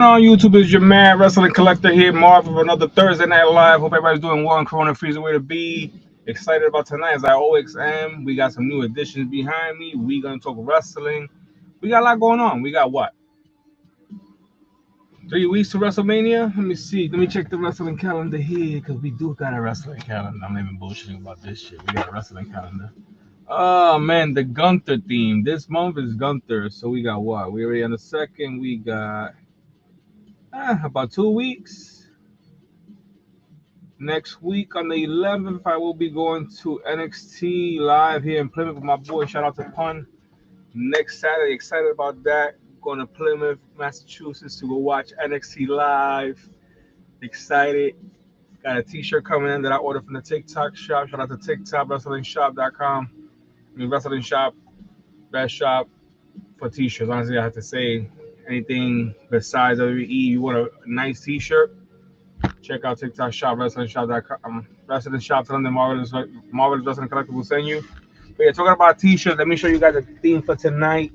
On YouTube is your man wrestling collector here, Marv, for another Thursday Night Live. Hope everybody's doing well and Corona frees the way to be. Excited about tonight as I always am. We got some new additions behind me. We gonna talk wrestling. We got a lot going on. We got what? 3 weeks to WrestleMania? Let me see. Let me check the wrestling calendar here because we do got a wrestling calendar. I'm not even bullshitting about this shit. We got a wrestling calendar. Oh man, the Gunther theme. This month is Gunther. So we got what? We already on the second. We got about 2 weeks. Next week on the 11th, I will be going to NXT live here in Plymouth with my boy. Shout out to Pun. Next Saturday, excited about that. Going to Plymouth, Massachusetts to go watch NXT live. Excited. Got a t-shirt coming in that I ordered from the TikTok shop. Shout out to TikTok, WrestlingShop.com. I mean, Wrestling Shop, best shop for t-shirts. Honestly, I have to say, anything besides WWE, you want a nice t-shirt, check out TikTok shop, WrestlingShop.com. Wrestling Shop, tell them the Marvelous Wrestling Collectibles will send you. But yeah, talking about t-shirts, let me show you guys the theme for tonight.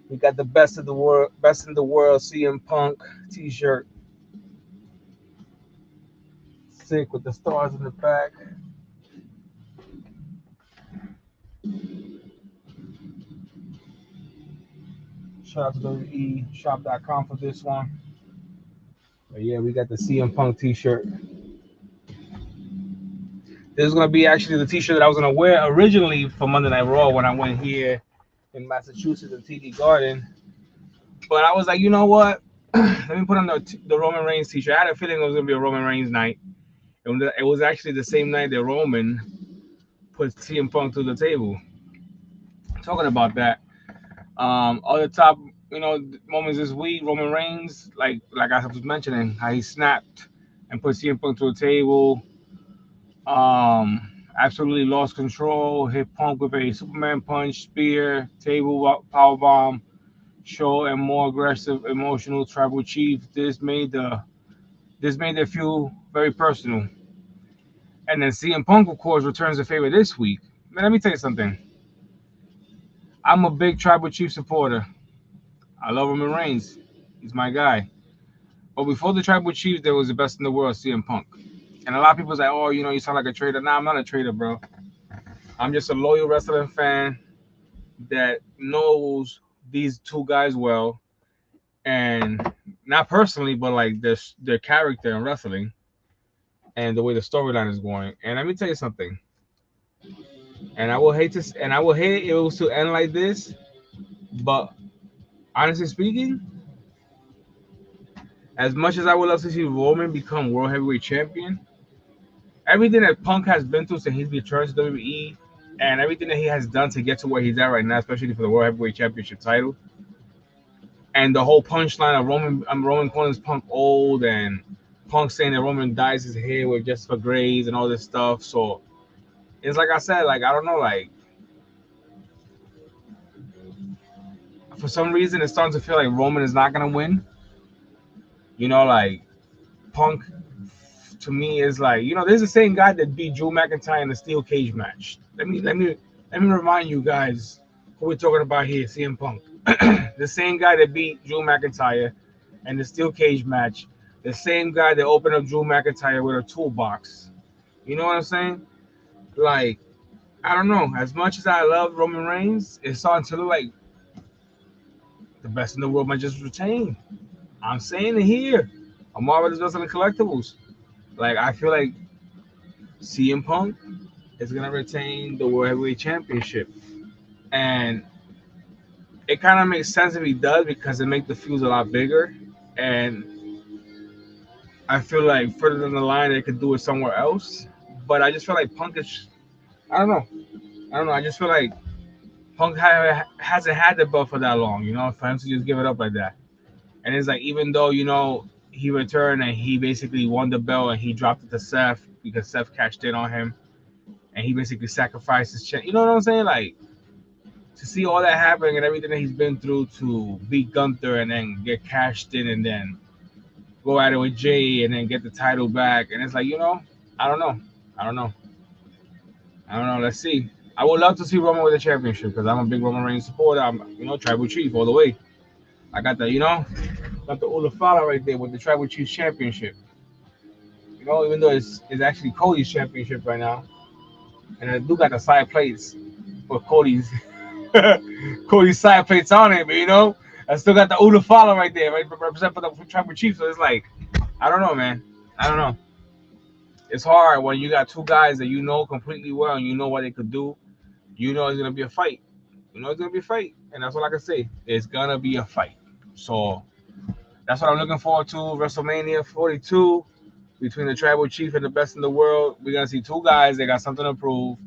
We got the best in the world CM Punk t-shirt. Sick with the stars in the back. Shout out to WWEshop.com for this one. But yeah, we got the CM Punk t-shirt. This is going to be actually the t-shirt that I was going to wear originally for Monday Night Raw when I went here in Massachusetts at TD Garden. But I was like, you know what? Let me put on the Roman Reigns t-shirt. I had a feeling it was going to be a Roman Reigns night. It was actually the same night that Roman put CM Punk to the table. Talking about that. Other top, moments this week, Roman Reigns, like I was mentioning, how he snapped and put CM Punk to a table. Absolutely lost control, hit Punk with a Superman punch, spear, table power bomb, show a more aggressive, emotional tribal chief. This made their feud very personal. And then CM Punk, of course, returns the favor this week. Man, let me tell you something. I'm a big tribal chief supporter. I love Roman Reigns. He's my guy. But before the tribal chief, there was the best in the world, CM Punk. And a lot of people say, oh, you sound like a traitor. Nah, I'm not a traitor, bro. I'm just a loyal wrestling fan that knows these two guys well. And not personally, but like their character in wrestling and the way the storyline is going. And let me tell you something. And I will hate it if it was to end like this. But honestly speaking, as much as I would love to see Roman become World Heavyweight Champion, everything that Punk has been through since he's returned to WWE and everything that he has done to get to where he's at right now, especially for the World Heavyweight Championship title, and the whole punchline of Roman calling Punk old and Punk saying that Roman dyes his hair with just for grays and all this stuff. So it's like I said, like, I don't know, like, for some reason it's starting to feel like Roman is not gonna win. Like Punk to me is like, there's the same guy that beat Drew McIntyre in the steel cage match. Let me remind you guys who we're talking about here, CM Punk. The same guy that beat Drew McIntyre in the steel cage match. The same guy that opened up Drew McIntyre with a toolbox. You know what I'm saying? Like, I don't know. As much as I love Roman Reigns, it's starting to look like the best in the world might just retain. I'm saying it here. I'm Marvelous Wrestling Collectibles. Like, I feel like CM Punk is going to retain the World Heavyweight Championship. And it kind of makes sense if he does because it makes the feuds a lot bigger. And I feel like further down the line, they could do it somewhere else. But I just feel like Punk is, I don't know. I just feel like Punk hasn't had the belt for that long, for him to just give it up like that. And it's like, even though, he returned and he basically won the belt and he dropped it to Seth because Seth cashed in on him and he basically sacrificed his chance. You know what I'm saying? Like, to see all that happening and everything that he's been through to beat Gunther and then get cashed in and then go at it with Jay and then get the title back. And it's like, I don't know. Let's see. I would love to see Roman with the championship because I'm a big Roman Reigns supporter. I'm, tribal chief all the way. I got the, Got the Ulafala right there with the Tribal Chiefs Championship. You know, even though it's actually Cody's championship right now, and I do got the side plates for Cody's Cody's side plates on it, but you know, I still got the Ulafala right there, right? Represent for the Tribal Chiefs. So it's like, I don't know, man. I don't know. It's hard when you got two guys that you know completely well and you know what they could do. You know it's gonna be a fight. You know it's gonna be a fight, and that's all I can say. It's gonna be a fight. So that's what I'm looking forward to. WrestleMania 42 between the Tribal Chief and the best in the world. We're gonna see two guys. They got something to prove,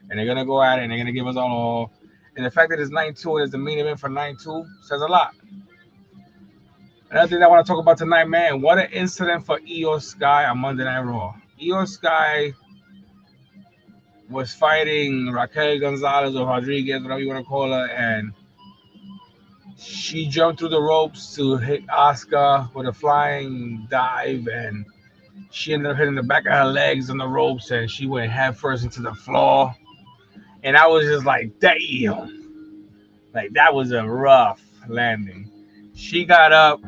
and they're gonna go at it, and they're gonna give us all. And the fact that it's night two and it's the main event for night two says a lot. Another thing I want to talk about tonight, man. What an incident for Io Sky on Monday Night Raw. Io Sky was fighting Raquel Gonzalez or Rodriguez, whatever you want to call her, and she jumped through the ropes to hit Asuka with a flying dive, and she ended up hitting the back of her legs on the ropes, and she went head first into the floor. And I was just like, damn, like that was a rough landing. She got up,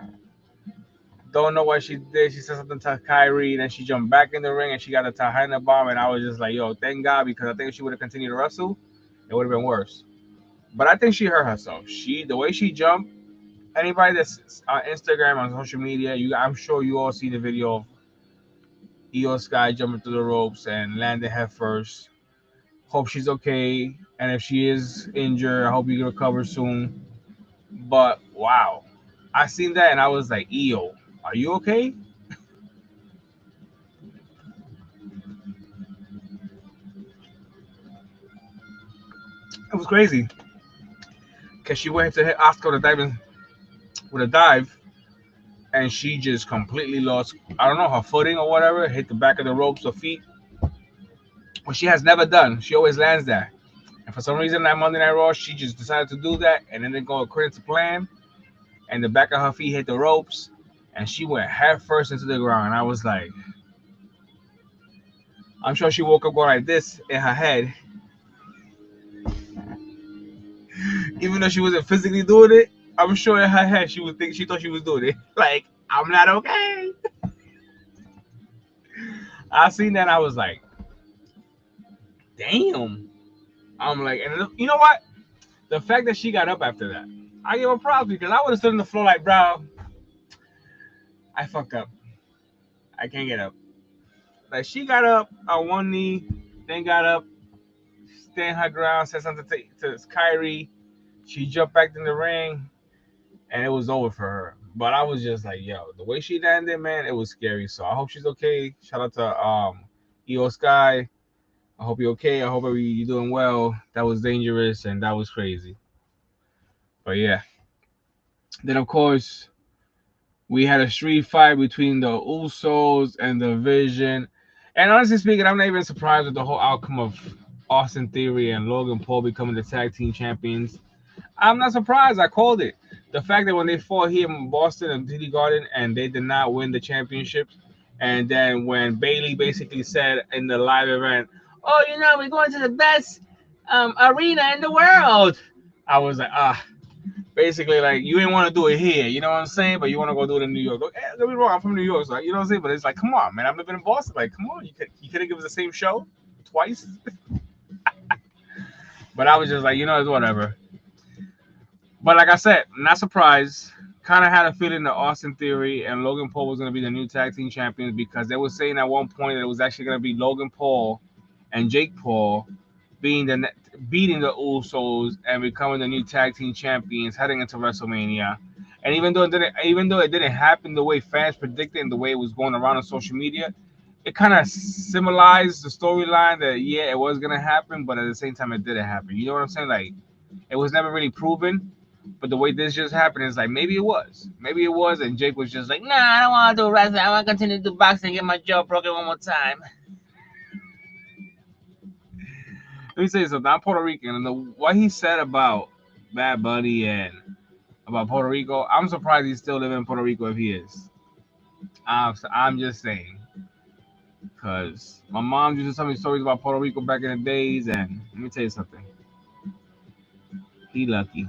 don't know what she did. She said something to Kyrie, then she jumped back in the ring and she got a Tahina bomb. And I was just like, yo, thank God, because I think if she would have continued to wrestle, it would have been worse. But I think she hurt herself. The way she jumped. Anybody that's on Instagram, on social media, I'm sure you all see the video of Io Sky jumping through the ropes and landing head first. Hope she's okay, and if she is injured, I hope you recover soon. But wow, I seen that and I was like, Io, are you okay? It was crazy because she went to hit Oscar with a dive, and she just completely lost. I don't know her footing or whatever. Hit the back of the ropes or feet, which she has never done. She always lands that. And for some reason, that Monday Night Raw, she just decided to do that, and then it go according to plan. And the back of her feet hit the ropes, and she went head first into the ground. And I was like, I'm sure she woke up going like this in her head, even though she wasn't physically doing it. I'm sure in her head she thought she was doing it. Like, I'm not okay. I seen that, and I was like, damn. I'm like, and you know what? The fact that she got up after that, I give her props because I would have stood on the floor like, bro, I fucked up. I can't get up. Like she got up on one knee, then got up, stand her ground, said something to Kyrie. She jumped back in the ring, and it was over for her. But I was just like, yo, the way she landed, man, it was scary. So I hope she's okay. Shout out to Io Sky. I hope you're okay. I hope you're doing well. That was dangerous and that was crazy. But yeah. Then of course we had a street fight between the Usos and the Vision. And honestly speaking, I'm not even surprised with the whole outcome of Austin Theory and Logan Paul becoming the tag team champions. I'm not surprised. I called it. The fact that when they fought here in Boston and TD Garden and they did not win the championships, and then when Bailey basically said in the live event, "Oh, you know, we're going to the best arena in the world," I was like, basically like you didn't want to do it here, you know what I'm saying? But you want to go do it in New York. Don't be wrong, I'm from New York, so you know what I'm saying. But it's like, come on, man, I'm living in Boston. Like, come on, you could have given us the same show twice. But I was just like, you know, it's whatever. But like I said, not surprised. Kind of had a feeling that Austin Theory and Logan Paul was going to be the new tag team champions because they were saying at one point that it was actually going to be Logan Paul and Jake Paul beating the Usos and becoming the new tag team champions heading into WrestleMania. And even though it didn't happen the way fans predicted and the way it was going around on social media, it kind of symbolized the storyline that yeah, it was gonna happen, but at the same time, it didn't happen. You know what I'm saying? Like it was never really proven. But the way this just happened is like maybe it was, and Jake was just like, nah, I don't want to do wrestling. I want to continue to do boxing and get my jaw broken one more time. Let me say something. I'm Puerto Rican, and what he said about Bad Bunny and about Puerto Rico, I'm surprised he's still living in Puerto Rico if he is. I'm just saying, because my mom used to tell me stories about Puerto Rico back in the days, and let me tell you something. He lucky.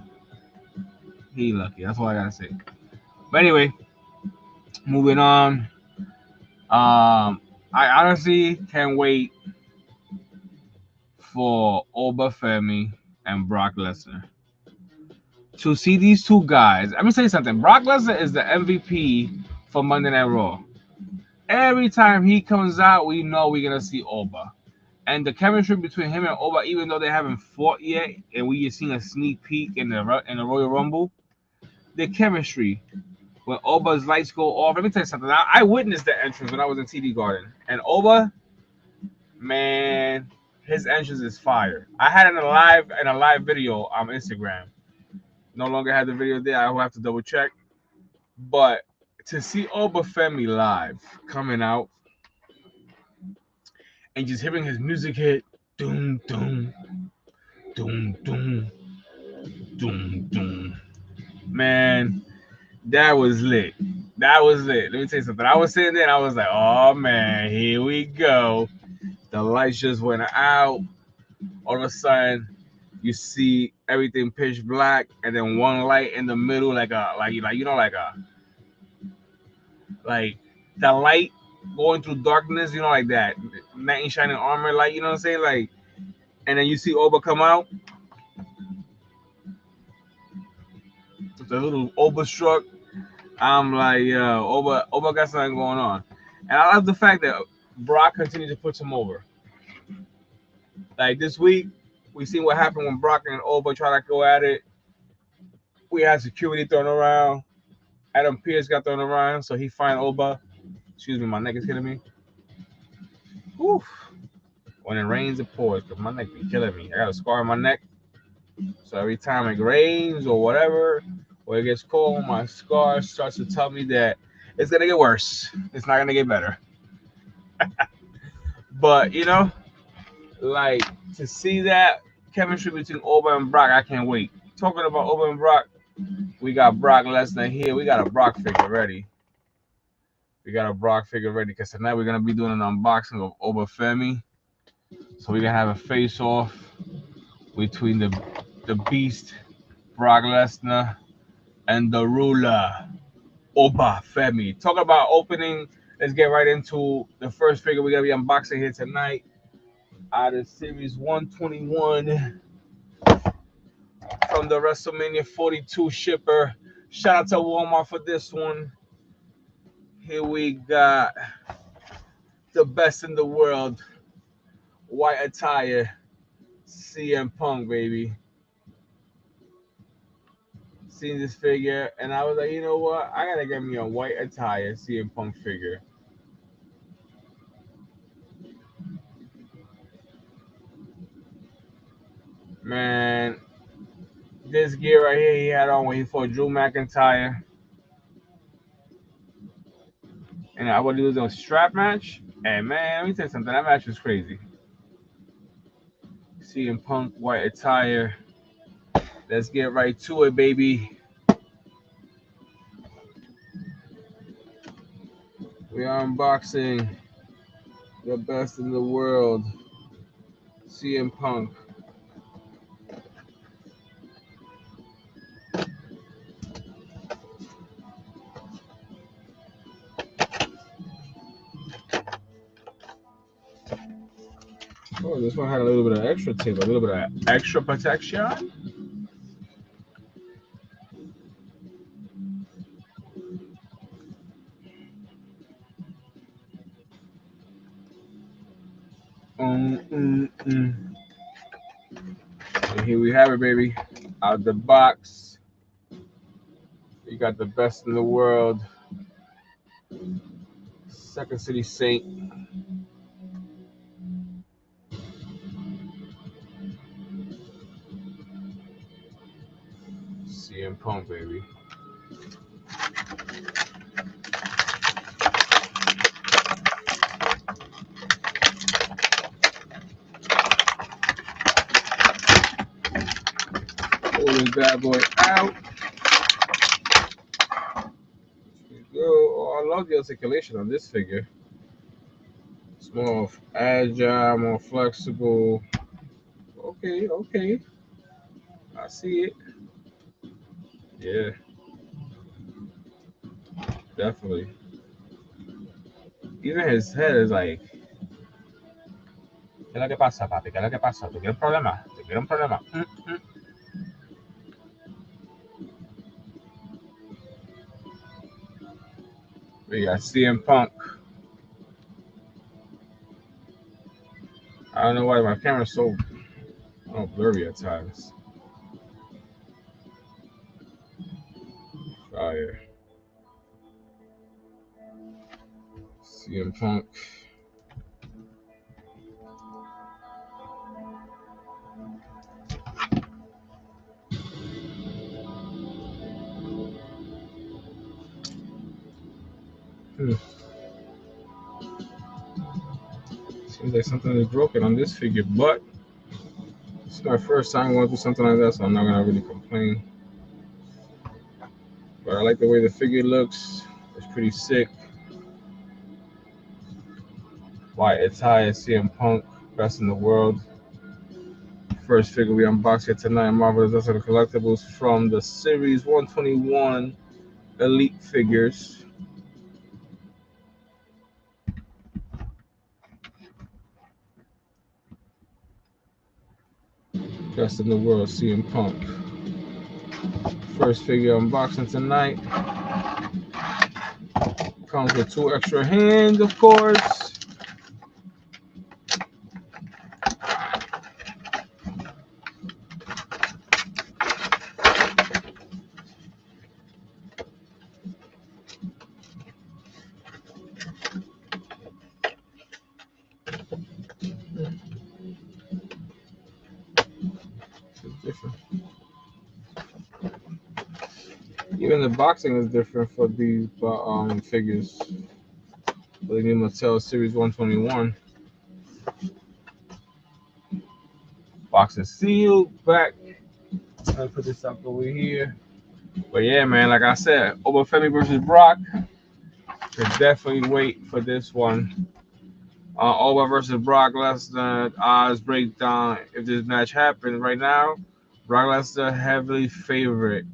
He lucky. That's all I gotta say. But anyway, Moving on. I honestly can't wait for Obafemi and Brock Lesnar to see these two guys. Let me say something. Brock Lesnar is the MVP for Monday Night Raw. Every time he comes out, we know we're gonna see Oba. And the chemistry between him and Oba, even though they haven't fought yet, and we just seen a sneak peek in the Royal Rumble, the chemistry when Oba's lights go off. Let me tell you something. I witnessed the entrance when I was in TD Garden, and Oba, man, his entrance is fire. I had it in a live video on Instagram. No longer have the video there. I will have to double check. But to see Obafemi live coming out and just hearing his music hit, doom doom doom doom doom doom, man, that was lit. That was lit. Let me tell you something. I was sitting there and I was like, oh man, here we go. The lights just went out. All of a sudden, you see everything pitch black, and then one light in the middle, like like the light going through darkness, like that knight in shining armor light, you know what I'm saying? Like, and then you see Oba come out with a little Oba struck. I'm like, yo, Oba got something going on. And I love the fact that Brock continued to put him over. Like this week, we seen what happened when Brock and Oba tried to go at it. We had security thrown around. Adam Pearce got thrown around, so he find Oba. Excuse me, my neck is killing me. Whew. When it rains, it pours, because my neck be killing me. I got a scar on my neck. So every time it rains or whatever, or it gets cold, my scar starts to tell me that it's going to get worse. It's not going to get better. But, like, to see that chemistry between Oba and Brock, I can't wait. Talking about Oba and Brock, we got Brock Lesnar here. We got a Brock figure ready. Because tonight we're going to be doing an unboxing of Obafemi. So we're going to have a face-off between the Beast, Brock Lesnar, and the Ruler, Obafemi. Talk about opening. Let's get right into the first figure we're going to be unboxing here tonight. Out of Series 121 from the WrestleMania 42 shipper. Shout out to Walmart for this one. Here we got the best in the world, white attire, CM Punk, baby. Seen this figure, and I was like, you know what? I gotta get me a white attire CM Punk figure. Man, this gear right here he had on when he fought Drew McIntyre. And I would do a strap match. And man, let me tell you something. That match was crazy. CM Punk, white attire. Let's get right to it, baby. We are unboxing the best in the world, CM Punk. Oh, this one had a little bit of extra tape, a little bit of extra protection. And here we have it, baby. Out the box. You got the best in the world. Second City Saint. CM Punk, baby. Pull this bad boy out. There you go. Oh, I love the articulation on this figure. It's more agile, more flexible. Okay. I see it. Yeah. Definitely. even his head is like, ¿qué es lo que pasa, papi? ¿Qué es lo que pasa? ¿Tú quieres un problema? ¿Tú quieres un problema? We got CM Punk. I don't know why my camera's so blurry at times. Oh yeah. CM Punk. Seems like something is broken on this figure, but it's my first time going through something like that, so I'm not gonna really complain. But I like the way the figure looks. It's pretty sick. White attire, CM Punk, best in the world. First figure we unboxed here tonight, Marvelous Wrestling Collectibles from the Series 121 Elite figures. Best in the world, CM Punk. First figure unboxing tonight. Comes with 2 extra hands, of course. Different. Even the boxing is different for these figures. For the new Mattel Series 121. Box is sealed back. Let me put this up over here. But yeah, man, like I said, Obafemi versus Brock. Could definitely wait for this one. Oba versus Brock Lesnar odds breakdown. If this match happens right now, Brock Lesnar heavily favorite,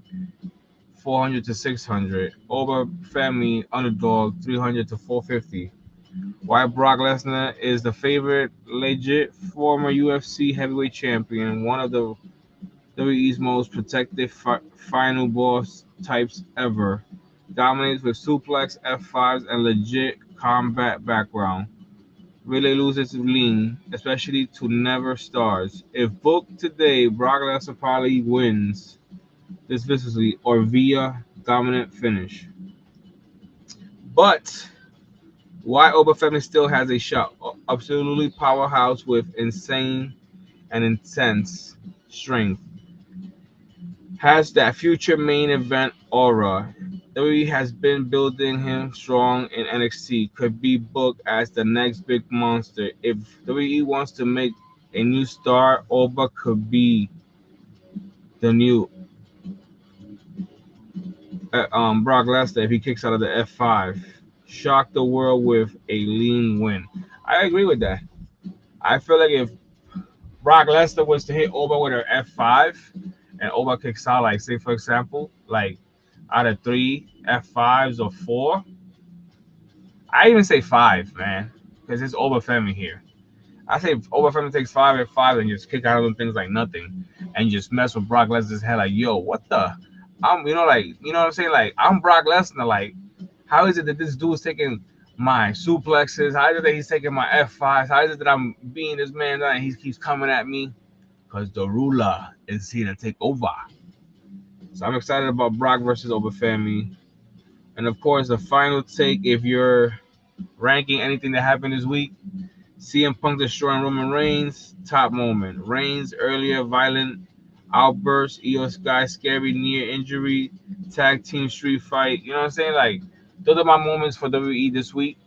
400 to 600. Oba Femi underdog, 300 to 450. Why Brock Lesnar is the favorite, legit former UFC heavyweight champion, one of the WWE's most protected final boss types ever. Dominates with suplex, F5s, and legit combat background. Really loses lean, especially to never stars. If booked today, Brock Lesnar probably wins this viciously or via dominant finish. But why Obafemi still has a shot? Absolutely powerhouse with insane and intense strength. Has that future main event aura. WWE has been building him strong in NXT. Could be booked as the next big monster. If WWE wants to make a new star, Oba could be the new Brock Lesnar if he kicks out of the F5. Shock the world with a lean win. I agree with that. I feel like if Brock Lesnar was to hit Oba with an F5 and Oba kicks out, like say for example, like out of 3 F5s or 4, I even say 5, man, because it's Obafemi here. I say Obafemi takes 5 F5 and just kick out of them things like nothing, and just mess with Brock Lesnar's head like, yo, what the? You know what I'm saying? Like, I'm Brock Lesnar. Like, how is it that this dude's taking my suplexes? How is it that he's taking my F5s? How is it that I'm being this man and he keeps coming at me? Because the ruler is here to take over. So I'm excited about Brock versus Obafemi. And of course, the final take, if you're ranking anything that happened this week, CM Punk destroying Roman Reigns, top moment. Reigns earlier violent outburst, Io Sky scary near injury, tag team street fight. You know what I'm saying? Like, those are my moments for WWE this week.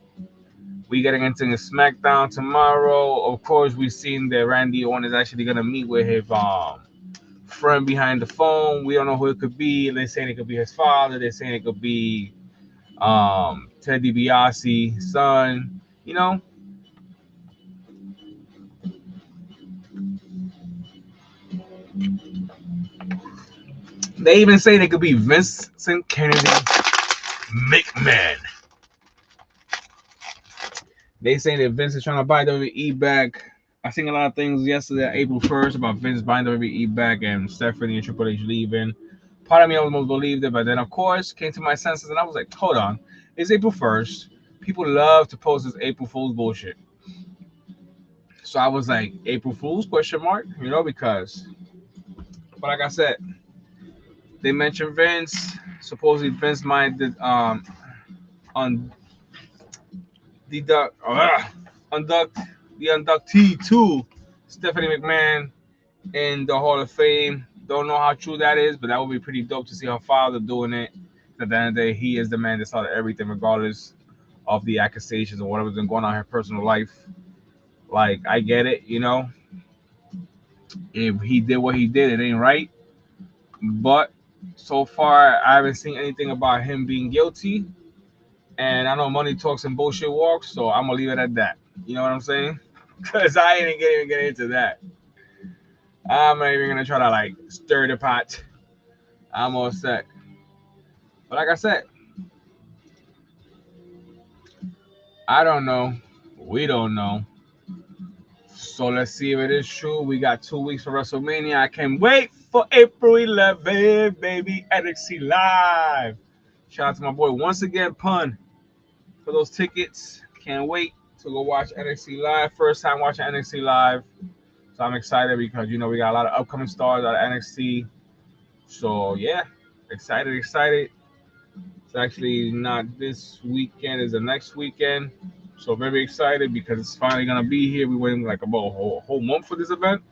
We getting into the SmackDown tomorrow. Of course, we've seen that Randy Orton is actually gonna meet with his friend behind the phone. We don't know who it could be. They're saying it could be his father. They're saying it could be Ted DiBiase's son. You know. They even say they could be Vincent Kennedy McMahon. They say that Vince is trying to buy WWE back. I seen a lot of things yesterday, April 1st, about Vince buying WWE back and Stephanie and Triple H leaving. Part of me almost believed it, but then of course came to my senses and I was like, hold on, it's April 1st. People love to post this April Fool's bullshit. So I was like, April Fool's question mark, because but like I said, they mentioned Vince. Supposedly Vince might on deduct unduct the inductee to Stephanie McMahon in the Hall of Fame. Don't know how true that is, but that would be pretty dope to see her father doing it. At the end of the day, he is the man that started everything, regardless of the accusations or whatever's been going on in her personal life. Like, I get it. If he did what he did, it ain't right. But so far, I haven't seen anything about him being guilty. And I know money talks and bullshit walks, so I'm gonna leave it at that. You know what I'm saying? Because I ain't even get into that. I'm not even gonna try to like stir the pot. I'm all set. But like I said, I don't know. We don't know. So let's see if it is true. We got 2 weeks for WrestleMania. I can't wait for April 11th, baby. NXT Live. Shout out to my boy once again, Pun, for those tickets. Can't wait to go watch NXT Live. First time watching NXT Live. So I'm excited because, we got a lot of upcoming stars out of NXT. So, yeah, excited. It's actually not this weekend, it's the next weekend. So very excited because it's finally going to be here. We waiting like about a whole month for this event.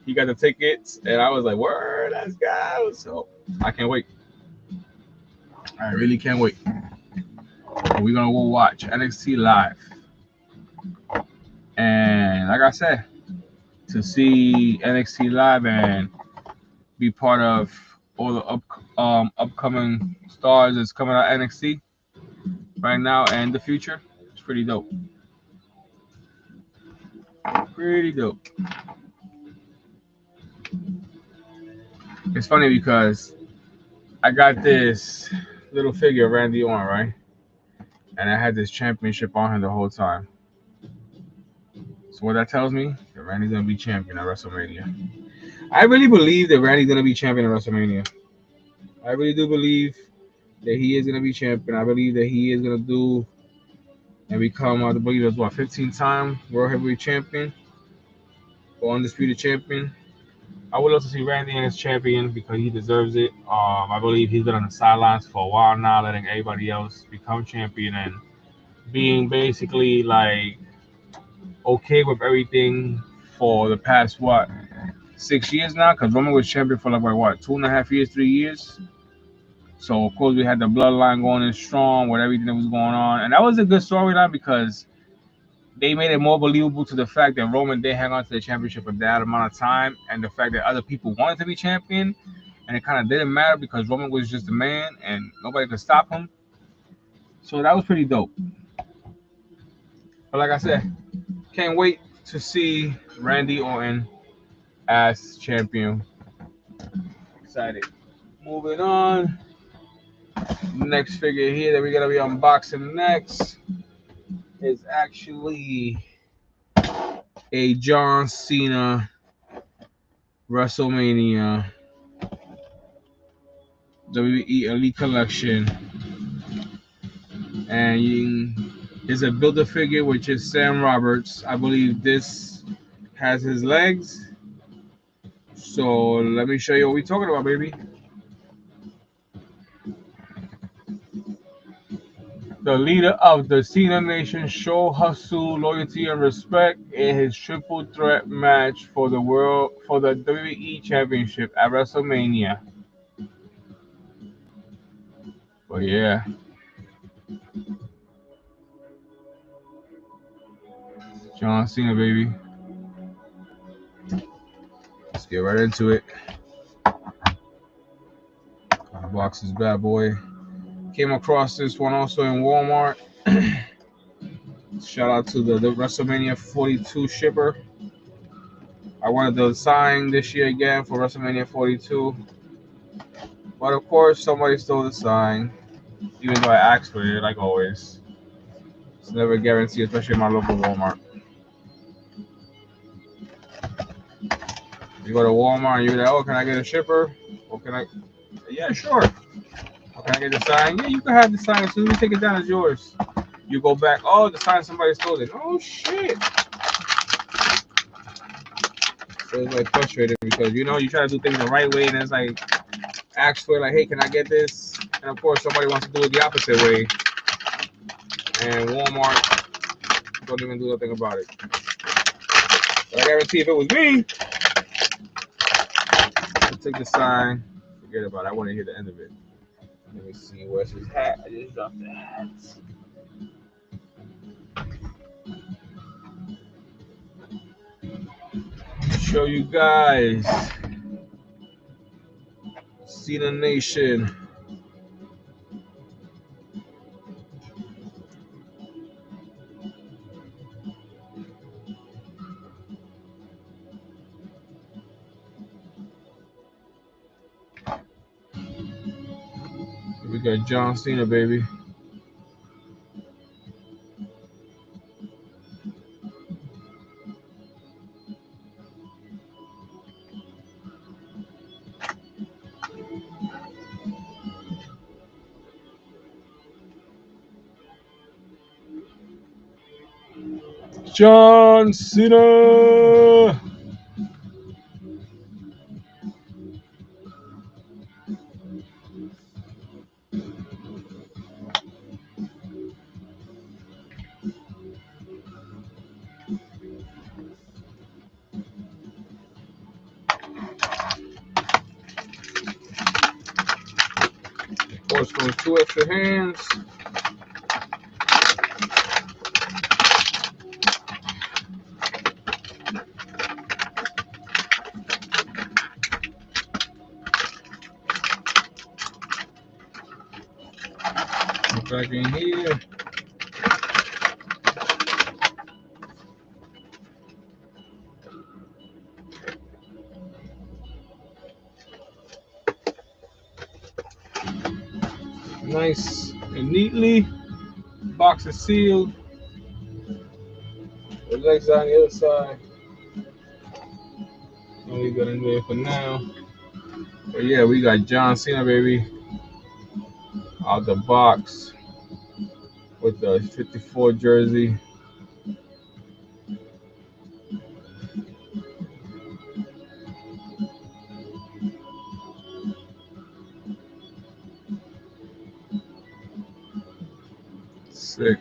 He got the tickets, and I was like, word, let's go. So I can't wait. I really can't wait. We're going to go watch NXT Live. And like I said, to see NXT Live and be part of all the upcoming stars that's coming out of NXT right now and the future, it's pretty dope. Pretty dope. It's funny because I got this little figure of Randy Orton, right? And I had this championship on him the whole time. So what that tells me, that Randy's gonna be champion at WrestleMania. I really believe that Randy's gonna be champion at WrestleMania. I really do believe that he is gonna be champion. I believe that he is gonna do and become, I believe, as 15-time World Heavyweight Champion or Undisputed Champion. I would love to see Randy as champion because he deserves it. I believe he's been on the sidelines for a while now, letting everybody else become champion and being basically like okay with everything for the past 6 years now. Because Roman was champion for like 2.5 years, 3 years. So of course we had the bloodline going in strong with everything that was going on, and that was a good storyline because they made it more believable to the fact that Roman did hang on to the championship for that amount of time, and the fact that other people wanted to be champion, and it kind of didn't matter because Roman was just a man and nobody could stop him. So that was pretty dope. But like I said, can't wait to see Randy Orton as champion. Excited. Moving on. Next figure here that we're gonna be unboxing next is actually a John Cena WrestleMania WWE Elite Collection, and it's a Build-A-Figure, which is Sam Roberts. I believe this has his legs. So let me show you what we're talking about, baby. The leader of the Cena Nation show hustle, loyalty, and respect in his triple threat match for the WWE Championship at WrestleMania. But yeah, John Cena, baby. Let's get right into it. Unbox this bad boy. Came across this one also in Walmart. Shout out to the WrestleMania 42 shipper. I wanted the sign this year again for WrestleMania 42. But of course, somebody stole the sign, even though I asked for it, like always. It's never guaranteed, especially in my local Walmart. You go to Walmart and you're like, oh, can I get a shipper? Or can I? Yeah, sure. Or can I get the sign? Yeah, you can have the sign. As soon as you take it down, it's yours. You go back. Oh, the sign, somebody stole it. Oh, shit. So it's like frustrating because, you know, you try to do things the right way and it's like, ask for like, hey, can I get this? And of course, somebody wants to do it the opposite way. And Walmart don't even do nothing about it. But I guarantee if it was me, I'd take the sign, forget about it. I want to hear the end of it. Let me see, where's his hat? I just dropped the hat. Show you guys. See the nation. We got John Cena, baby. John Cena. Of course, comes 2 extra hands. Back in here. Nice and neatly. Box is sealed. The legs on the other side. And we got in there for now. But yeah, we got John Cena, baby, out the box with the 54 jersey. Sick.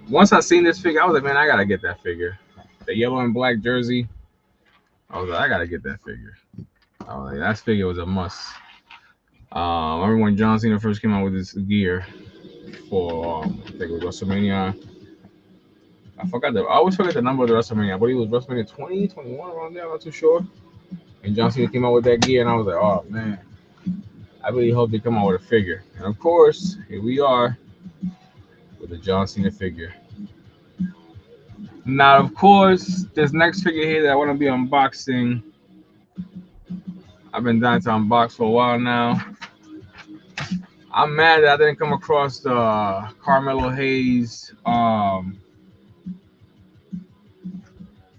Once I seen this figure, I was like, man, I gotta get that figure. The yellow and black jersey. I was like, I gotta get that figure. I was like, that figure was a must. I remember when John Cena first came out with this gear for, I think it was WrestleMania. I always forget the number of the WrestleMania, but it was WrestleMania 20, 21, around there, I'm not too sure. And John Cena came out with that gear, and I was like, oh man, I really hope they come out with a figure. And of course, here we are with the John Cena figure. Now, of course, this next figure here that I want to be unboxing, I've been dying to unbox for a while now. I'm mad that I didn't come across the Carmelo Hayes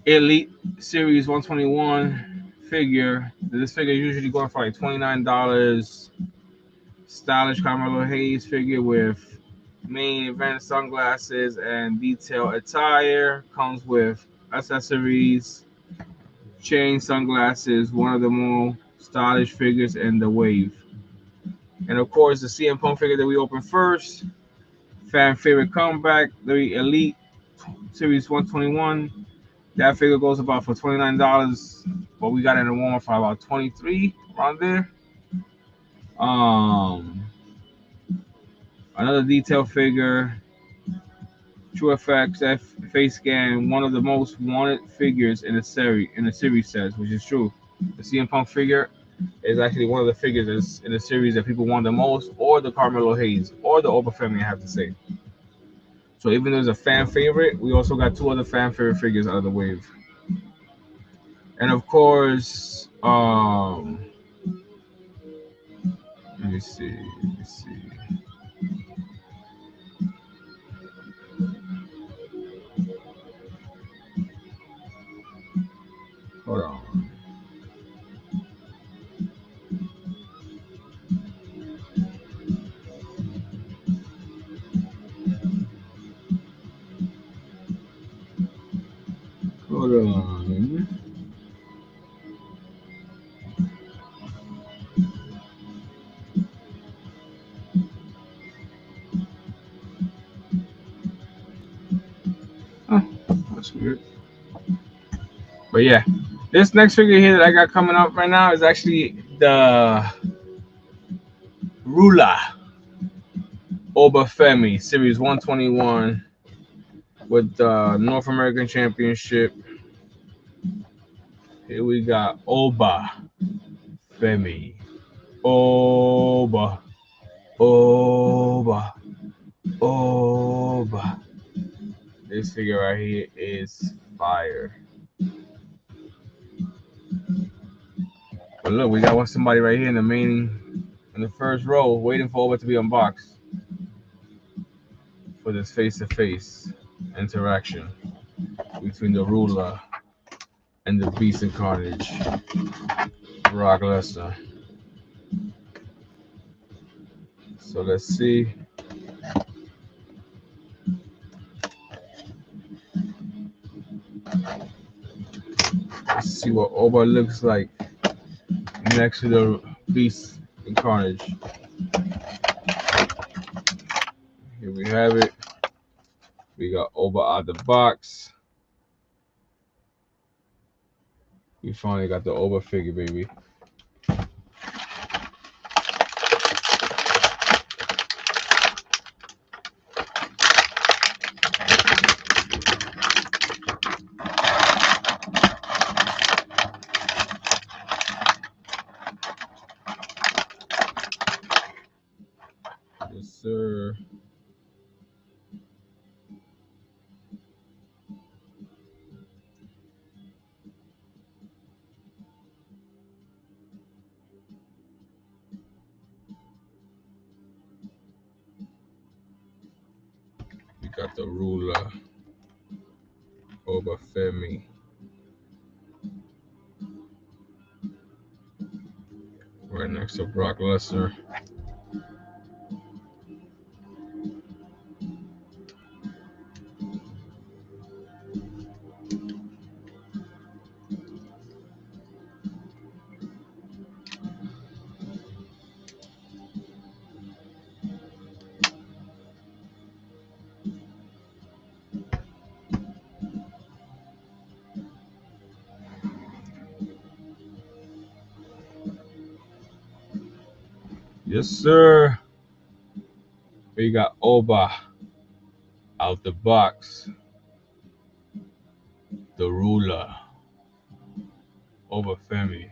Elite Series 121 figure. This figure is usually going for like $29. Stylish Carmelo Hayes figure with main event sunglasses and detailed attire. Comes with accessories, chain, sunglasses, one of the more stylish figures in the wave. And of course, the CM Punk figure that we opened first, fan favorite comeback, the Elite Series 121. That figure goes about for $29, but we got it in the Walmart for about $23, around there. Another detail figure, True FX face scan, one of the most wanted figures in the series says, which is true. The CM Punk figure is actually one of the figures in the series that people want the most, or the Carmelo Hayes, or the Oprah family, I have to say. So even though it's a fan favorite, we also got 2 other fan favorite figures out of the wave. And of course, let me me see. Hold on. Hold on. Oh, that's weird. But yeah, this next figure here that I got coming up right now is actually the Ruler Obafemi Series 121 with the North American Championship. Here we got Obafemi. Oba. This figure right here is fire. But look, we got somebody right here in the first row, waiting for Oba to be unboxed for this face-to-face interaction between the Ruler and the Beast and Carnage, Brock Lesnar. So let's see. Let's see what Oba looks like next to the Beast and Carnage. Here we have it. We got Oba out the box. We finally got the Oba figure, baby. Yes, sir. We got the Ruler, Obafemi. Right next to Brock Lesnar. Yes, sir. We got Oba out the box. The Ruler, Obafemi.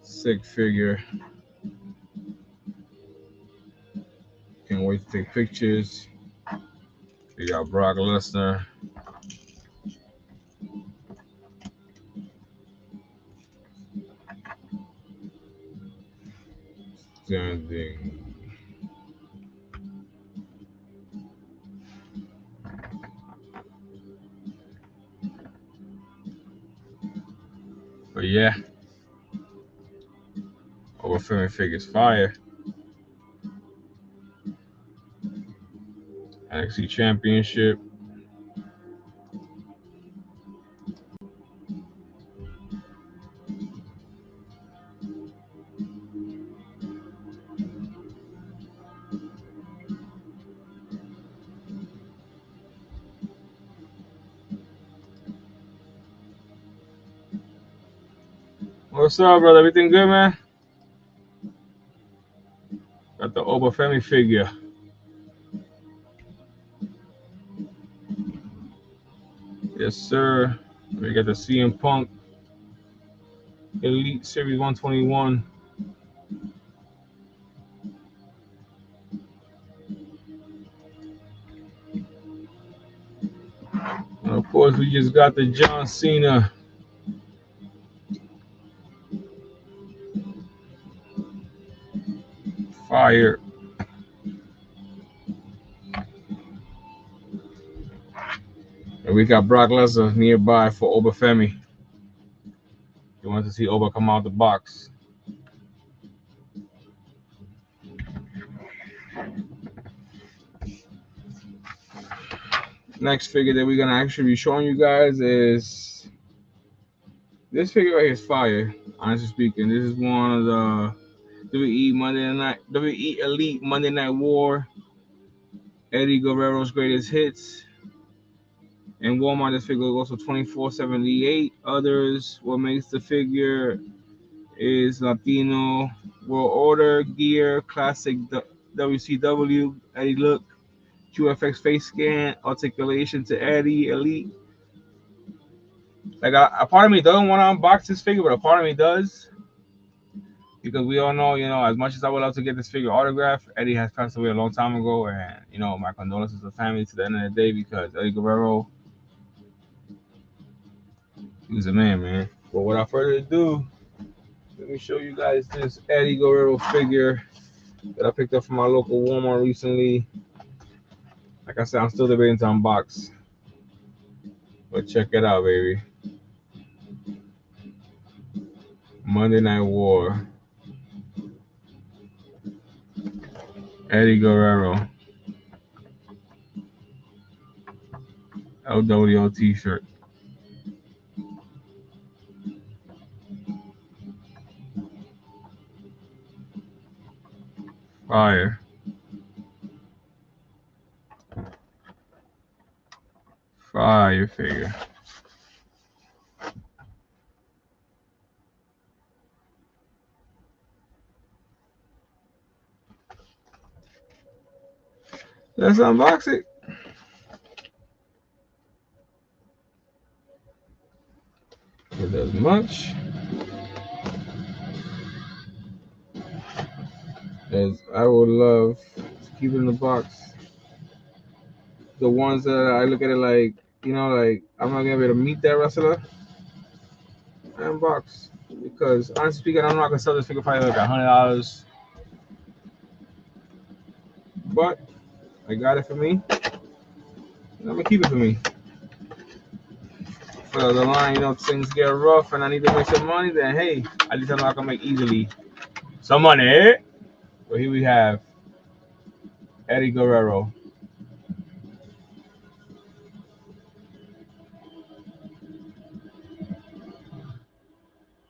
Sick figure. Can't wait to take pictures. We got Brock Lesnar. Standing. But yeah, Obafemi figures fire. NXT Championship. What's up, brother? Everything good, man? Got the Obafemi figure. Yes, sir. We got the CM Punk Elite Series 121. And of course, we just got the John Cena Fire. And we got Brock Lesnar nearby for Oba Femi. You want to see Oba come out the box. Next figure that we're gonna actually be showing you guys is this figure right here is fire. Honestly speaking, this is one of the WWE Elite Monday Night War, Eddie Guerrero's greatest hits. In Walmart, this figure goes for $24.78. Others, what makes the figure is Latino World Order gear, classic WCW Eddie look, QFX face scan, articulation to Eddie Elite. Like a part of me doesn't want to unbox this figure, but a part of me does, because we all know, as much as I would love to get this figure autographed, Eddie has passed away a long time ago, and my condolences to the family to the end of the day, because Eddie Guerrero, he was a man. But without further ado, let me show you guys this Eddie Guerrero figure that I picked up from my local Walmart recently. Like I said, I'm still debating to unbox, but check it out, baby. Monday Night War, Eddie Guerrero, LWO t-shirt. Fire. Fire figure. Let's unbox it. It does much. As I would love to keep it in the box. The ones that I look at it like, like I'm not gonna be able to meet that wrestler. I unbox, because honestly speaking, I'm not gonna sell this figure probably like $100. But I got it for me. I'm gonna keep it for me. For the line, things get rough and I need to make some money, then hey, at least I'm not gonna make easily some money. But here we have Eddie Guerrero.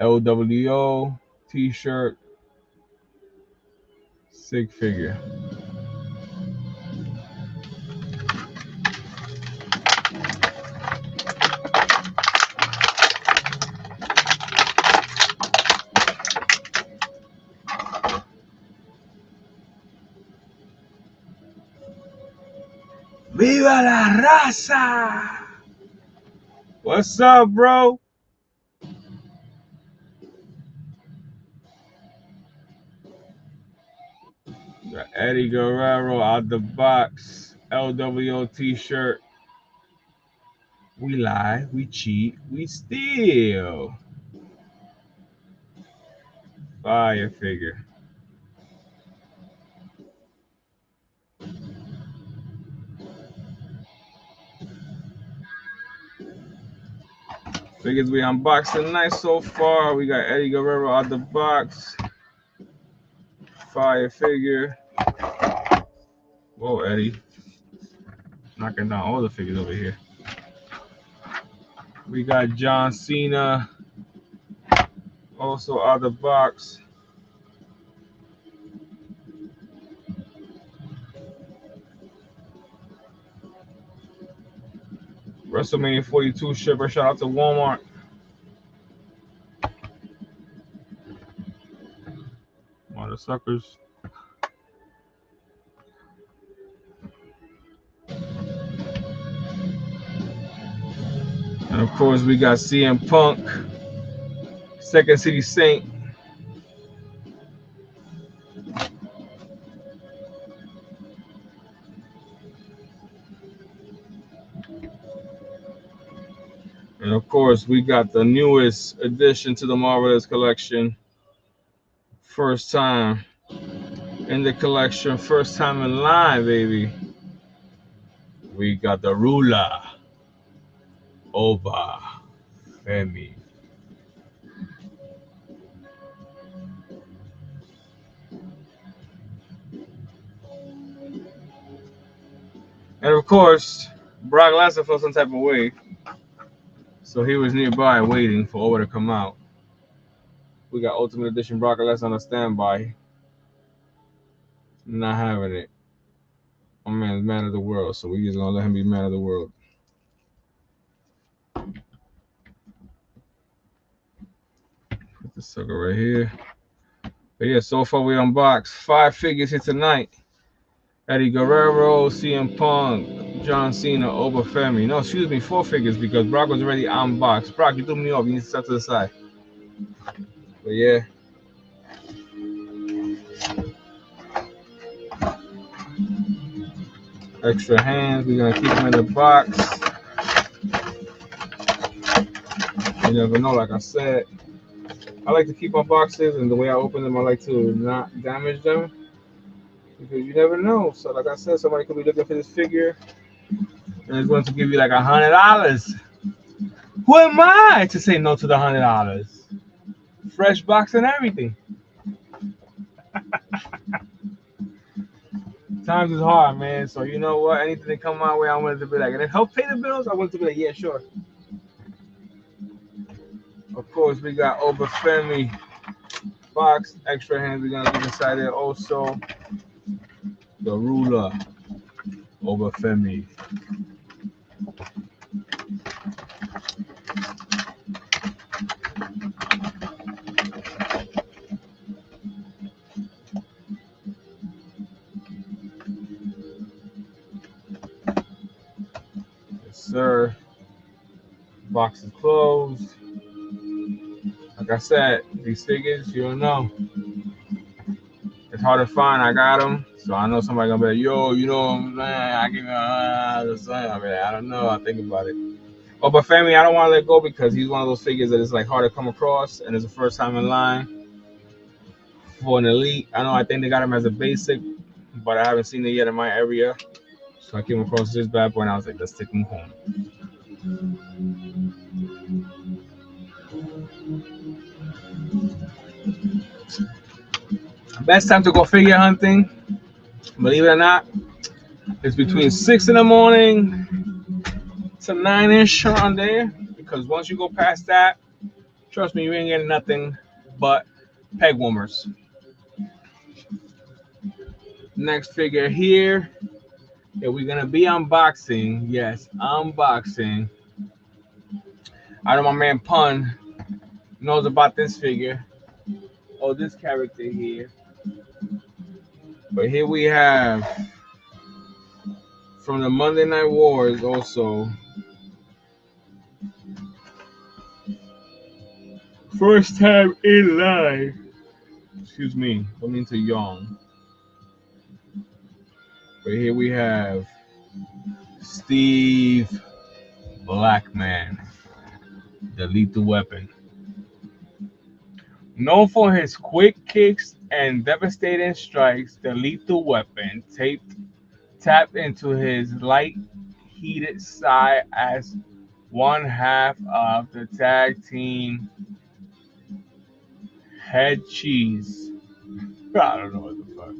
LWO t-shirt, sig figure. Viva la raza! What's up, bro? Got Eddie Guerrero out the box. LWO t-shirt. We lie, we cheat, we steal. Fire figure. Figures we unboxed tonight so far. We got Eddie Guerrero out the box. Fire figure. Whoa, Eddie. Knocking down all the figures over here. We got John Cena also out the box. WrestleMania 42 shipper. Shout out to Walmart. Mother suckers. And of course, we got CM Punk, Second City Saint. And of course, we got the newest addition to the Marvelous collection. First time In the collection, first time in line, baby. We got the ruler. Oba. Femi. And of course, Brock Lesnar felt some type of way. So he was nearby waiting for Oba to come out. We got Ultimate Edition Brock Lesnar on a standby. Not having it. My man's man of the world, so we just gonna let him be man of the world. Put this sucker right here. But yeah, so far we unboxed 5 figures here tonight. Eddie Guerrero, CM Punk, John Cena, Oba Femi. No, excuse me, 4 figures because Brock was already unboxed. Brock, you threw me off. You need to step to the side. But yeah. Extra hands. We're going to keep them in the box. You never know, like I said. I like to keep my boxes, and the way I open them, I like to not damage them. Because you never know. So like I said, somebody could be looking for this figure and it's going to give you like $100. Who am I to say no to the $100? Fresh box and everything. Times is hard, man. So you know what? Anything that come my way, I wanted to be like, and it help pay the bills. I wanted to be like, yeah, sure. Of course, we got Oba Femi box, extra hands. We're gonna leave inside there also. The ruler, Oba Femi. Yes, sir. Box is closed. Like I said, these figures, you don't know. It's hard to find. I got them, so I know somebody gonna be like, "Yo, you know what I'm saying? I give you I mean, I don't know. I think about it." Oh, but family, I don't want to let go because he's one of those figures that is like hard to come across, and it's the first time in line for an elite. I think they got him as a basic, but I haven't seen it yet in my area. So I came across this bad boy, and I was like, "Let's take him home." Best time to go figure hunting, believe it or not, is between 6 in the morning to 9-ish around there. Because once you go past that, trust me, you ain't getting nothing but peg warmers. Next figure here that we're gonna be unboxing. Yes, unboxing. I know my man Pun knows about this figure. Oh, this character here. But here we have from the Monday Night Wars also. First time in line. Excuse me, I mean to yawn. But here we have Steve Blackman, the Lethal Weapon. Known for his quick kicks and devastating strikes, the Lethal Weapon tapped into his light heated side as one half of the tag team Head Cheese. I don't know what the fuck.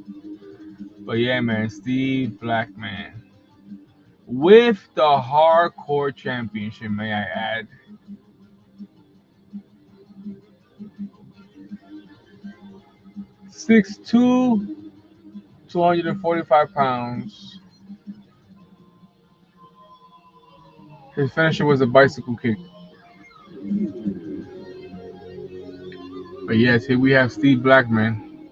But yeah, man, Steve Blackman. With the Hardcore Championship, may I add. '6'2", 245 pounds. His finisher was a bicycle kick. But yes, here we have Steve Blackman.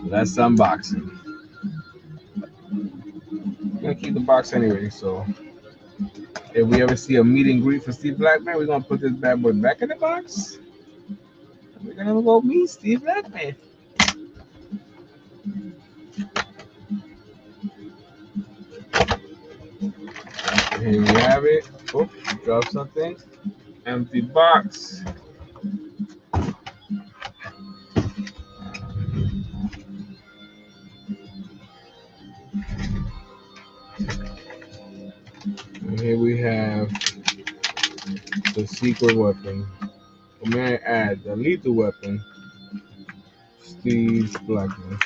Let's unbox it. We're gonna keep the box anyway, so if we ever see a meet and greet for Steve Blackman, we're gonna put this bad boy back in the box. We're gonna go meet Steve Blackman. Here we have it. Oh, drop something. Empty box. And here we have the secret weapon. Or may I add the lethal weapon, Steve Blackman.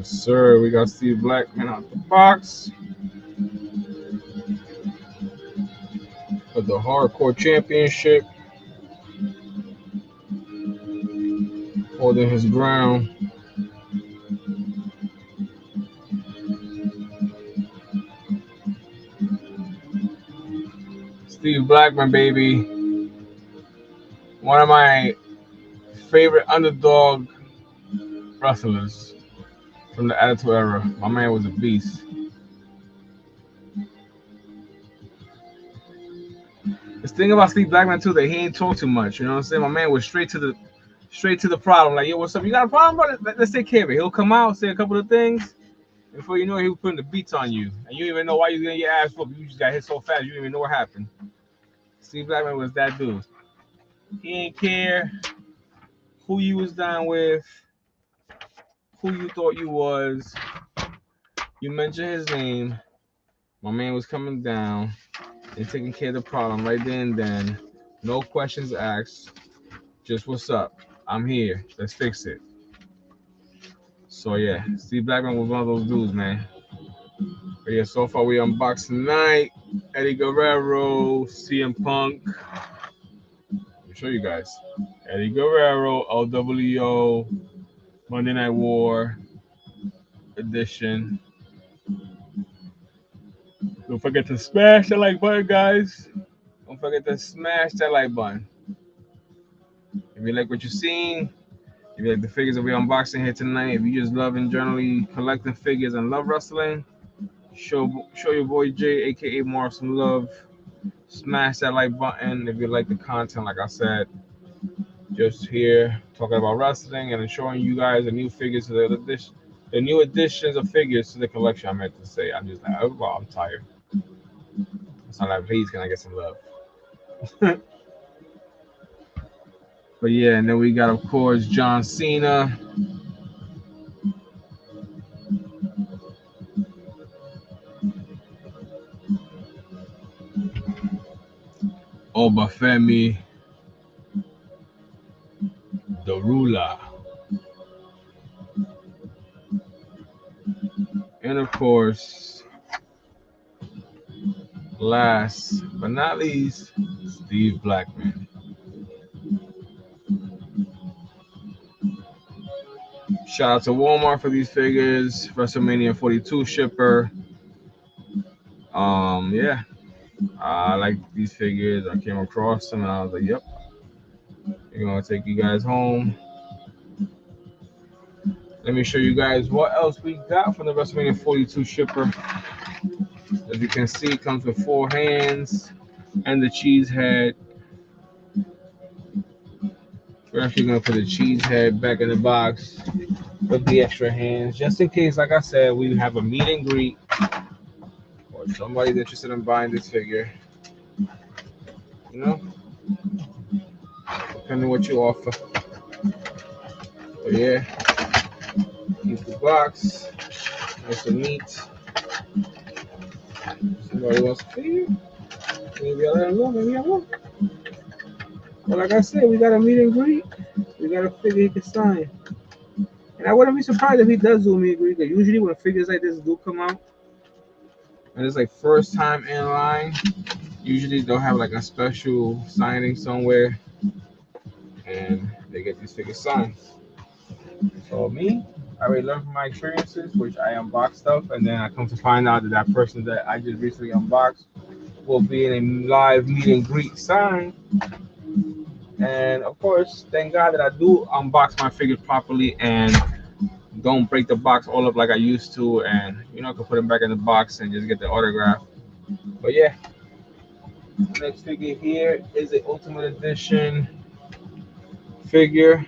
Sir, we got Steve Blackman out the box for the Hardcore Championship, holding his ground. Steve Blackman, baby, one of my favorite underdog wrestlers from the Attitude Era. My man was a beast. This thing about Steve Blackman too, that he ain't talk too much. You know what I'm saying? My man was straight to the problem. Like, yo, what's up? You got a problem, brother? Let's take care of it. He'll come out, say a couple of things, and before you know it, he was putting the beats on you, and you didn't even know why you was getting your ass whooped. You just got hit so fast, you didn't even know what happened. Steve Blackman was that dude. He ain't care who you was down with, who you thought you was. You mentioned his name. My man was coming down and taking care of the problem right then and then. No questions asked. Just what's up? I'm here. Let's fix it. So yeah, Steve Blackman was one of those dudes, man. But yeah, so far we unboxed tonight. Eddie Guerrero, CM Punk. Let me show you guys. Eddie Guerrero, LWO, Monday Night War edition. Don't forget to smash that like button, guys. Don't forget to smash that like button. If you like what you're seeing, if you like the figures that we're unboxing here tonight, if you just love and generally collecting figures and love wrestling, show your boy Jay, aka Marv, some love. Smash that like button if you like the content. Like I said, just here talking about wrestling and showing you guys the new figures to the new additions of figures to the collection. I meant to say, I'm just like, oh, I'm tired. It's not like, please, can I get some love? But yeah, and then we got, of course, John Cena. Obafemi, the ruler. And of course, last but not least, Steve Blackman. Shout out to Walmart for these figures. WrestleMania 42 shipper. Yeah, I like these figures. I came across them and I was like, yep, we're gonna take you guys home. Let me show you guys what else we got from the WrestleMania 42 shipper. As you can see, it comes with 4 hands and the cheese head. We're actually gonna put the cheese head back in the box with the extra hands, just in case, like I said, we have a meet and greet or somebody's interested in buying this figure. You know, depending on what you offer. But yeah, keep the box nice and neat. Somebody wants a figure? Maybe I'll let them know. Maybe I won't. But like I said, we got a meet and greet. We got a figure he can sign. And I wouldn't be surprised if he does do a meet and greet. Because usually when figures like this do come out, and it's like first time in line, usually they'll have like a special signing somewhere, and they get these figures signed. So me, I already learned from my experiences, which I unbox stuff, and then I come to find out that that person that I just recently unboxed will be in a live meet and greet sign. And of course, thank God that I do unbox my figures properly and don't break the box all up like I used to, and I can put them back in the box and just get the autograph. But yeah, next figure here is the Ultimate Edition figure.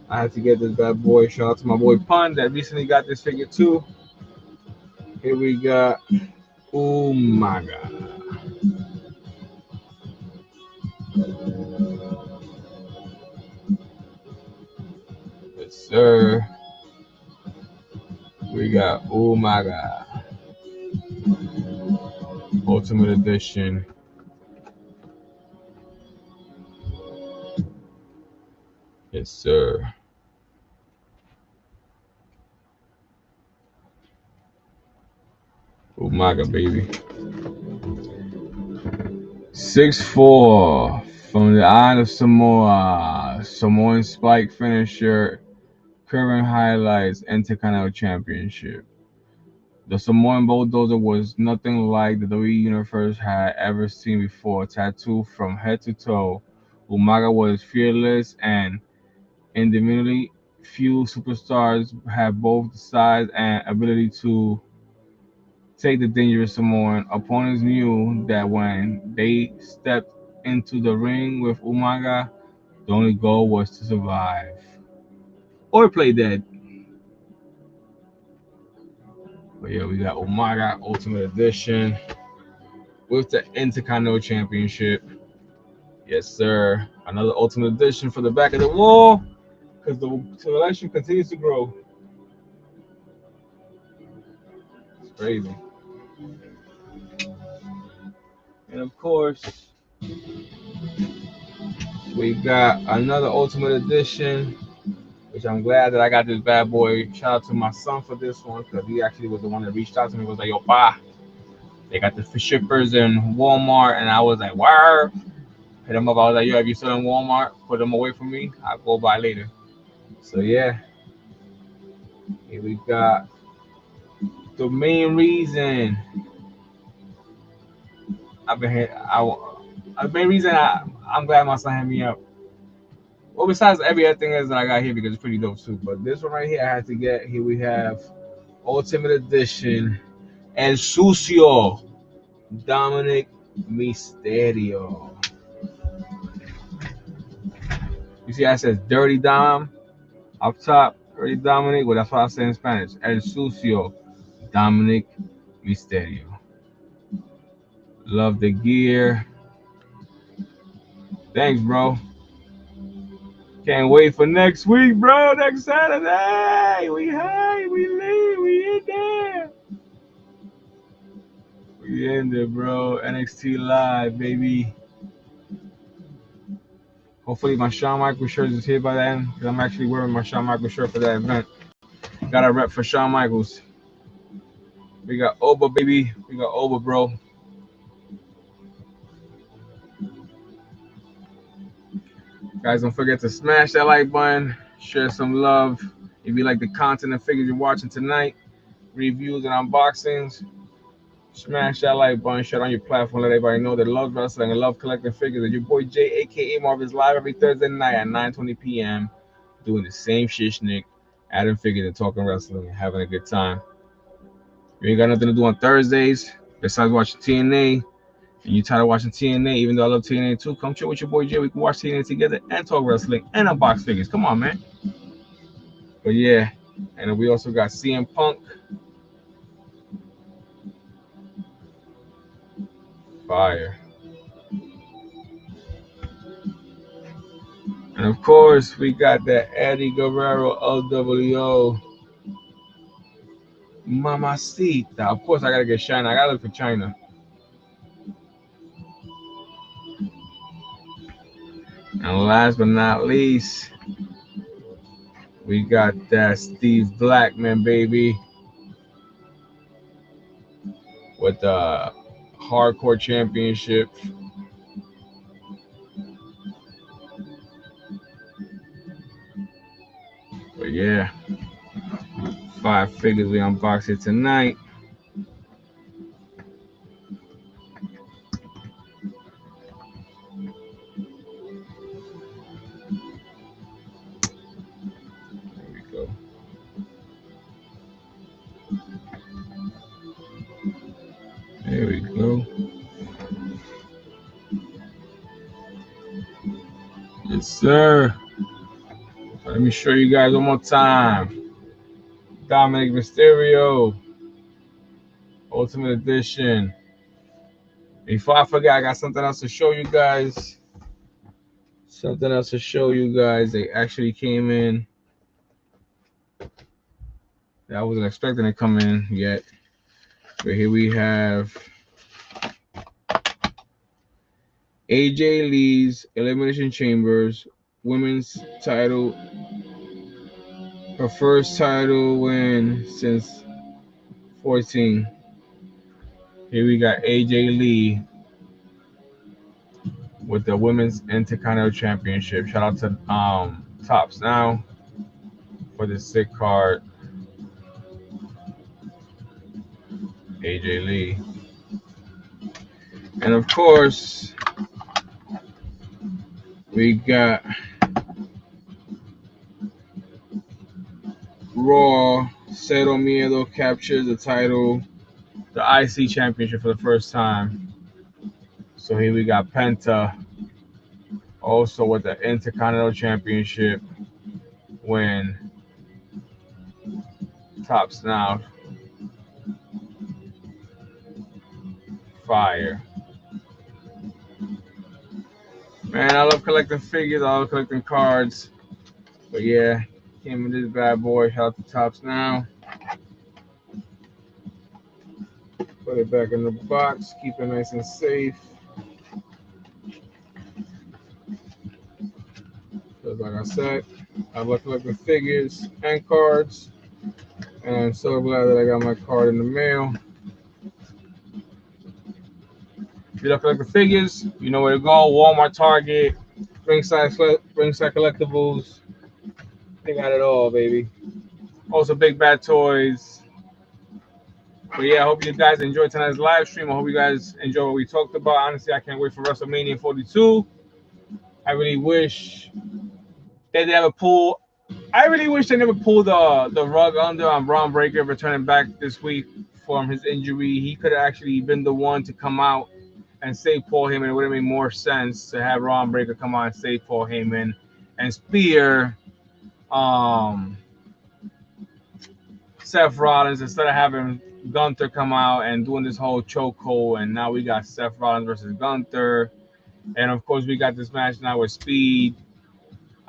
I had to get this bad boy. Shout out to my boy Pun that recently got this figure too. Here we got Umaga. Yes, sir. We got Umaga. Ultimate Edition. Yes, sir. Umaga, baby. 6'4" from the Island of Samoa. Samoan Spike finisher. Current highlights Intercontinental Championship. The Samoan Bulldozer was nothing like the WWE Universe had ever seen before. Tattooed from head to toe, Umaga was fearless and indomitable. Few superstars have both the size and ability to take the dangerous Samoan. Opponents knew that when they stepped into the ring with Umaga, the only goal was to survive or play dead. But yeah, we got Umaga Ultimate Edition with the Intercontinental Championship. Yes, sir. Another Ultimate Edition for the back of the wall because the selection continues to grow. It's crazy. And of course, we got another Ultimate Edition, which I'm glad that I got this bad boy. Shout out to my son for this one because he actually was the one that reached out to me. Was like, yo, pa, they got the shippers in Walmart. And I was like, where? Hit him up. I was like, yo, if you still in Walmart, put them away from me. I'll go by later. So yeah, here we got the main reason I've been here. The main reason I'm glad my son hit me up. Well, besides every other thing else that I got here because it's pretty dope too. But this one right here I had to get. Here we have Ultimate Edition El Sucio Dominic Mysterio. You see, I says Dirty Dom up top. Dirty Dominic. Well, that's what I say in Spanish. El Sucio Dominic Mysterio. Love the gear. Thanks, bro. Can't wait for next week, bro. Next Saturday. We high. We leave. We in there. We in there, bro. NXT Live, baby. Hopefully my Shawn Michaels shirt is here by then. Because I'm actually wearing my Shawn Michaels shirt for that event. Got a rep for Shawn Michaels. We got Oba, baby. We got Oba, bro. Guys, don't forget to smash that like button. Share some love. If you like the content and figures you're watching tonight, reviews and unboxings, smash that like button. Share it on your platform. Let everybody know that love wrestling and love collecting figures. And your boy Jay, a.k.a. Marvin's live every Thursday night at 9:20 p.m. doing the same shit, Nick, adding figures and talking wrestling and having a good time. You ain't got nothing to do on Thursdays besides watching TNA, and you tired of watching TNA, even though I love TNA too, come chill with your boy Jay. We can watch TNA together and talk wrestling and unbox figures. Come on, man. But yeah, and then we also got CM Punk. Fire. And of course, we got that Eddie Guerrero LWO Mamacita. Of course, I gotta get China. I gotta look for China. And last but not least, We got that Steve Blackman, baby, with the Hardcore Championship. But yeah, 5 figures we unbox it tonight. There we go. There we go. Yes, sir. Let me show you guys one more time. Dominic Mysterio, Ultimate Edition. Before I forget, I got something else to show you guys. They actually came in. I wasn't expecting to come in yet. But here we have AJ Lee's Elimination Chambers women's title. Her first title win since 14. Here we got AJ Lee with the Women's Intercontinental Championship. Shout out to Tops Now for the sick card. AJ Lee. And of course, we got Raw. Cero Miedo captures the title, the IC Championship for the first time. So here we got Penta also with the Intercontinental Championship win. Tops Now. Fire. Man, I love collecting figures. I love collecting cards. But yeah, came with this bad boy. Shout out to Tops Now. Put it back in the box. Keep it nice and safe. Because like I said, I love collecting figures and cards. And I'm so glad that I got my card in the mail. If you love collecting figures, you know where to go. Walmart, Target, Ringside Collectibles. They got it all, baby. Also, Big Bad Toys. But yeah, I hope you guys enjoyed tonight's live stream. I hope you guys enjoy what we talked about. Honestly, I can't wait for WrestleMania 42. I really wish they never pull. I really wish they never pulled the rug under on Braun Breaker returning back this week from his injury. He could have actually been the one to come out and save Paul Heyman. It would have made more sense to have Braun Breaker come out and save Paul Heyman and spear Seth Rollins instead of having Gunther come out and doing this whole chokehold. And now we got Seth Rollins versus Gunther. And of course, we got this match now with Speed.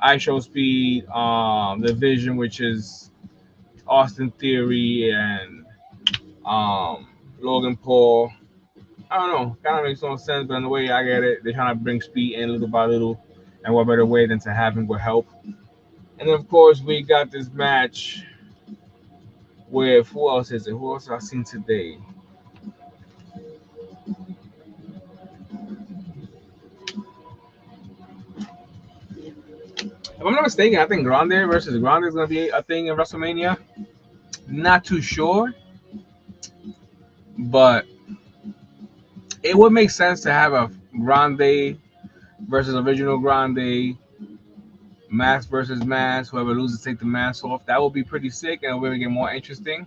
I Show Speed, the Vision, which is Austin Theory and Logan Paul. I don't know, kind of makes no sense, but in the way I get it, they're trying to bring Speed in little by little, and what better way than to have him with help. And then, of course, we got this match with, who else is it? Who else have I seen today? If I'm not mistaken, I think Grande versus Grande is going to be a thing in WrestleMania. Not too sure, but it would make sense to have a Grande versus original Grande, mask versus mask. Whoever loses, take the mask off. That would be pretty sick, and it will make it more interesting.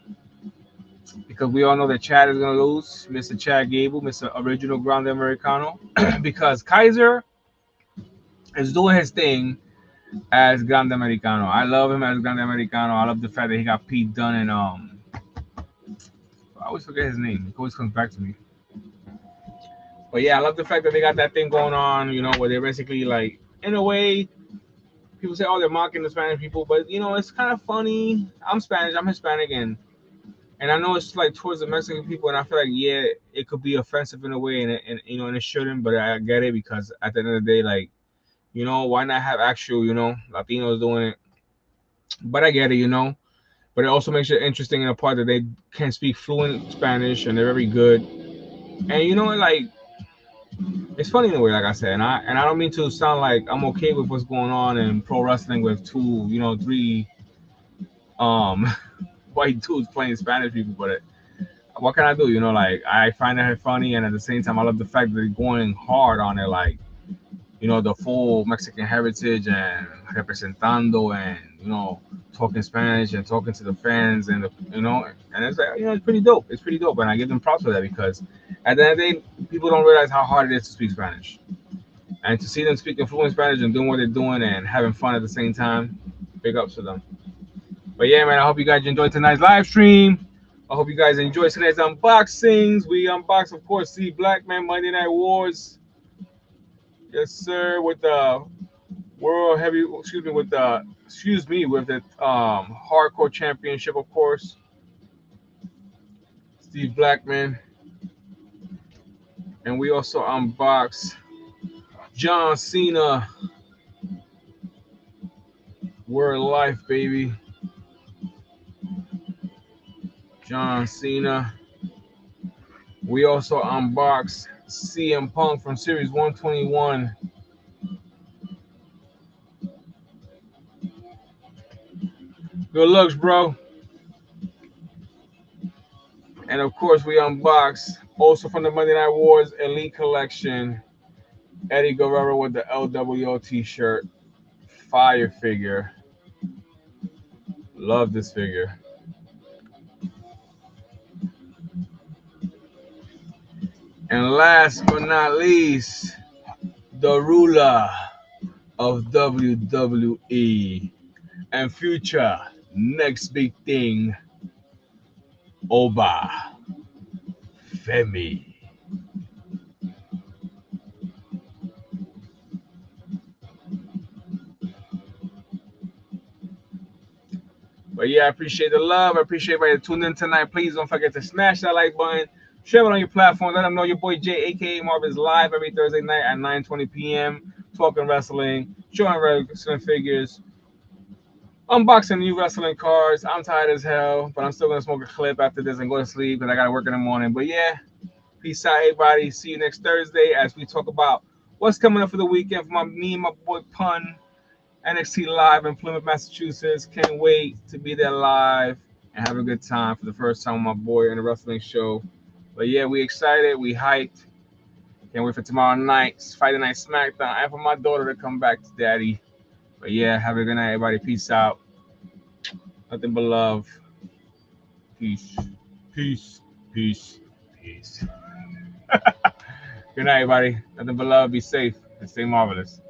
Because we all know that Chad is going to lose, Mr. Chad Gable, Mr. Original Grande Americano, because Kaiser is doing his thing as Grande Americano. I love him as Grande Americano. I love the fact that he got Pete Dunne and I always forget his name. It always comes back to me. But yeah, I love the fact that they got that thing going on, you know, where they're basically like, in a way, people say, oh, they're mocking the Spanish people, but you know, it's kind of funny. I'm Spanish, I'm Hispanic, and I know it's like towards the Mexican people, and I feel like, yeah, it could be offensive in a way, and you know, and it shouldn't, but I get it, because at the end of the day, like, you know, why not have actual, you know, Latinos doing it? But I get it, you know. But it also makes it interesting in the part that they can speak fluent Spanish and they're very good. And you know, like it's funny in a way, like I said, and I don't mean to sound like I'm okay with what's going on in pro wrestling with two, you know, three um white dudes playing Spanish people, but what can I do? You know, like I find it funny, and at the same time, I love the fact that they're going hard on it, like you know, the full Mexican heritage and representando, and you know, talking Spanish and talking to the fans, and you know, and it's like you know, it's pretty dope. It's pretty dope, and I give them props for that because at the end of the day, people don't realize how hard it is to speak Spanish, and to see them speaking fluent Spanish and doing what they're doing and having fun at the same time, big ups to them. But yeah, man, I hope you guys enjoyed tonight's live stream. I hope you guys enjoyed today's unboxings. We unboxed, of course, See Black Man Monday Night Wars. Yes, sir, with the World Heavy, with the Hardcore Championship, of course. Steve Blackman. And we also unboxed John Cena. Word Life, baby. John Cena. We also unboxed CM Punk from Series 121. Good looks, bro. And of course, we unboxed also from the Monday Night Wars Elite Collection, Eddie Guerrero with the LWO t-shirt. Fire figure. Love this figure. And last but not least, the ruler of WWE and future next big thing, Oba Femi. But yeah, I appreciate the love. I appreciate everybody that tuned in tonight. Please don't forget to smash that like button. Share it on your platform. Let them know your boy Jay, aka Marv, is live every Thursday night at 9:20 p.m. Talking wrestling, showing wrestling figures, unboxing new wrestling cards. I'm tired as hell, but I'm still gonna smoke a clip after this and go to sleep because I gotta work in the morning. But yeah, peace out, everybody. See you next Thursday as we talk about what's coming up for the weekend for me and my boy Pun. NXT Live in Plymouth, Massachusetts. Can't wait to be there live and have a good time for the first time with my boy in a wrestling show. But yeah, we excited. We hyped. Can't wait for tomorrow night's Friday Night SmackDown and for my daughter to come back to daddy. But yeah, have a good night, everybody. Peace out. Nothing but love. Peace. Peace. Peace. Peace. Good night, everybody. Nothing but love. Be safe and stay marvelous.